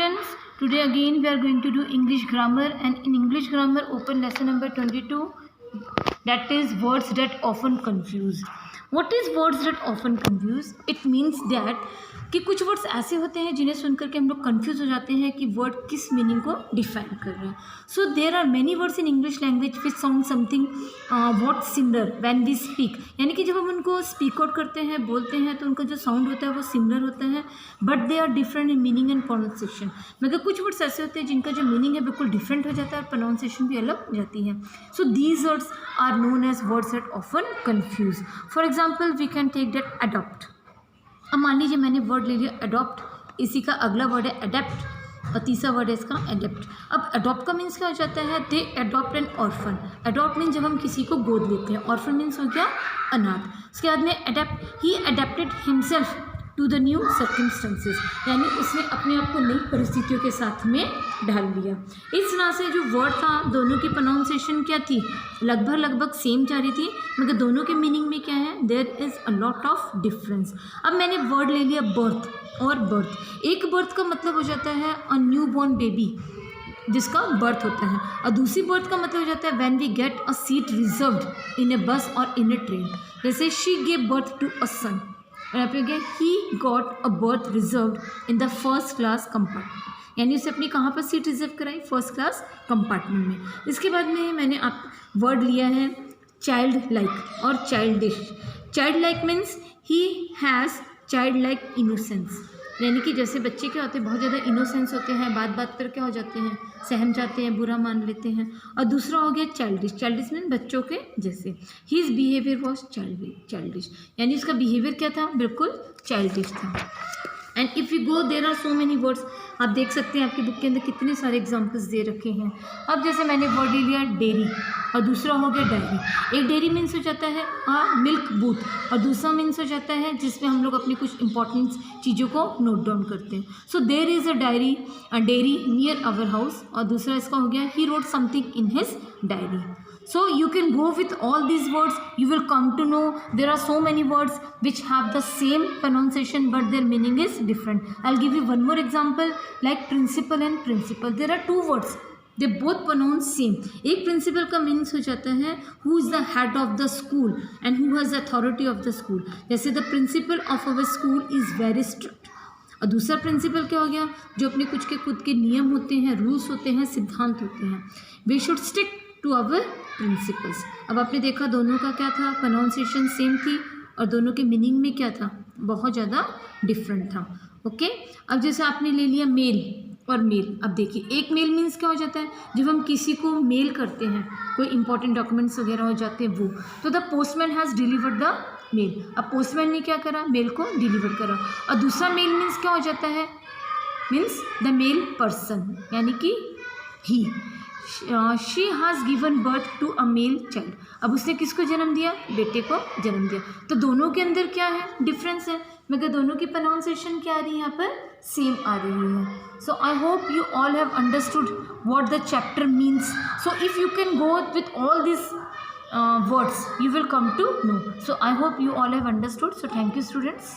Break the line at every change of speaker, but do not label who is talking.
students, today again we are going to do English grammar, and in English grammar open lesson number 22, that is words that often confuse. What is words that often confuse? It means that कि कुछ words ऐसे होते हैं जिन्हें सुनकर के हम लोग कन्फ्यूज हो जाते हैं कि वर्ड किस मीनिंग को डिफाइन कर रहे हैं. So there are many words in English language which sound something what similar when we speak, यानी कि जब हम उनको स्पीक आउट करते हैं, बोलते हैं, तो उनका जो साउंड होता है वो सिमिलर होता है, but they are different in meaning and pronunciation. मगर कुछ वर्ड्स ऐसे होते हैं जिनका जो मीनिंग है बिल्कुल डिफरेंट हो जाता है और प्रोनाउंसिएशन भी अलग हो जाती है. So these words are known as words that often confuse. For example we can take that adopt. अब मान लीजिए मैंने वर्ड ले लिया अडॉप्ट, इसी का अगला वर्ड है अडेप्ट और तीसरा वर्ड है इसका एडेप्ट. अब अडॉप्ट का मीन्स क्या हो जाता है? They adopt an orphan. Adopt means जब हम किसी को गोद लेते हैं. ऑर्फन मीन्स हो गया अनाथ. उसके बाद में adept, he adapted himself to the new circumstances, यानी उसने अपने आप को नई परिस्थितियों के साथ में ढाल लिया. इस तरह से जो वर्ड था दोनों की प्रोनाउंसिएशन क्या थी? लगभग सेम जा रही थी, मगर दोनों के मीनिंग में क्या है? There is a lot of difference. अब मैंने वर्ड ले लिया बर्थ और बर्थ. एक बर्थ का मतलब हो जाता है अ न्यू बॉर्न बेबी जिसका बर्थ होता है, और दूसरी बर्थ का मतलब हो जाता है when we get a seat reserved in a bus और इन ए ट्रेन. जैसे she gave birth to a son, और यहाँ पे हो गया he got a berth reserved in the first class compartment, यानी उसे अपनी कहाँ पर सीट रिजर्व कराई? फर्स्ट क्लास कंपार्टमेंट में. इसके बाद में मैंने आप वर्ड लिया है चाइल्ड लाइक और childish. Child like means he has child like innocence, यानी कि जैसे बच्चे क्या होते हैं, बहुत ज़्यादा इनोसेंस होते हैं, बात पर क्या हो जाते हैं, सहम जाते हैं, बुरा मान लेते हैं. और दूसरा हो गया चाइल्डिश. चाइल्डिश मीन बच्चों के जैसे. हीज बिहेवियर वॉज चाइल्डिश, यानी उसका बिहेवियर क्या था? बिल्कुल चाइल्डिश था. And if you go there are so many words. आप देख सकते हैं आपकी बुक के अंदर कितने सारे एग्जाम्पल्स दे रखे हैं. अब जैसे मैंने वर्ड ले लिया डेयरी और दूसरा हो गया डायरी. एक डेयरी मीन्स हो जाता है मिल्क बूथ, और दूसरा मीन्स हो जाता है जिसमें हम लोग अपनी कुछ इंपॉर्टेंट चीज़ों को नोट डाउन करते हैं. So there is a dairy near our house, और दूसरा इसका हो गया he wrote something in his diary. So you can go with all these words. You will come to know there are so many words which have the same pronunciation but their meaning is different. I'll give you one more example like principal and principal. There are two words. They both pronounce same. एक principal का means हो जाता है who is the head of the school and who has authority of the school. जैसे the principal of our school is very strict. और दूसरा principal क्या हो गया? जो अपने कुछ के खुद के नियम होते हैं, रूल्स होते हैं, सिद्धांत होते हैं. We should stick to our principles. अब आपने देखा दोनों का क्या था? प्रोनाउंसिएशन सेम थी और दोनों के मीनिंग में क्या था? बहुत ज़्यादा डिफरेंट था. ओके. अब जैसे आपने ले लिया मेल और मेल. अब देखिए एक मेल मीन्स क्या हो जाता है? जब हम किसी को मेल करते हैं, कोई इंपॉर्टेंट डॉक्यूमेंट्स वगैरह हो जाते हैं वो, तो the postman has delivered the mail. अब पोस्टमैन ने क्या करा? मेल को डिलीवर करा. और दूसरा मेल मीन्स क्या हो जाता है? मीन्स द मेल पर्सन, यानी कि he. She has given birth to a male child. अब उसने किसको जन्म दिया? बेटे को जन्म दिया. तो दोनों के अंदर क्या है? डिफरेंस है, मगर दोनों की प्रोनाउंसिएशन क्या आ रही है? यहाँ पर सेम आ रही है. So I hope you all have understood what the chapter means. So if you can go with all this words you will come to know. So I hope you all have understood. So thank you students.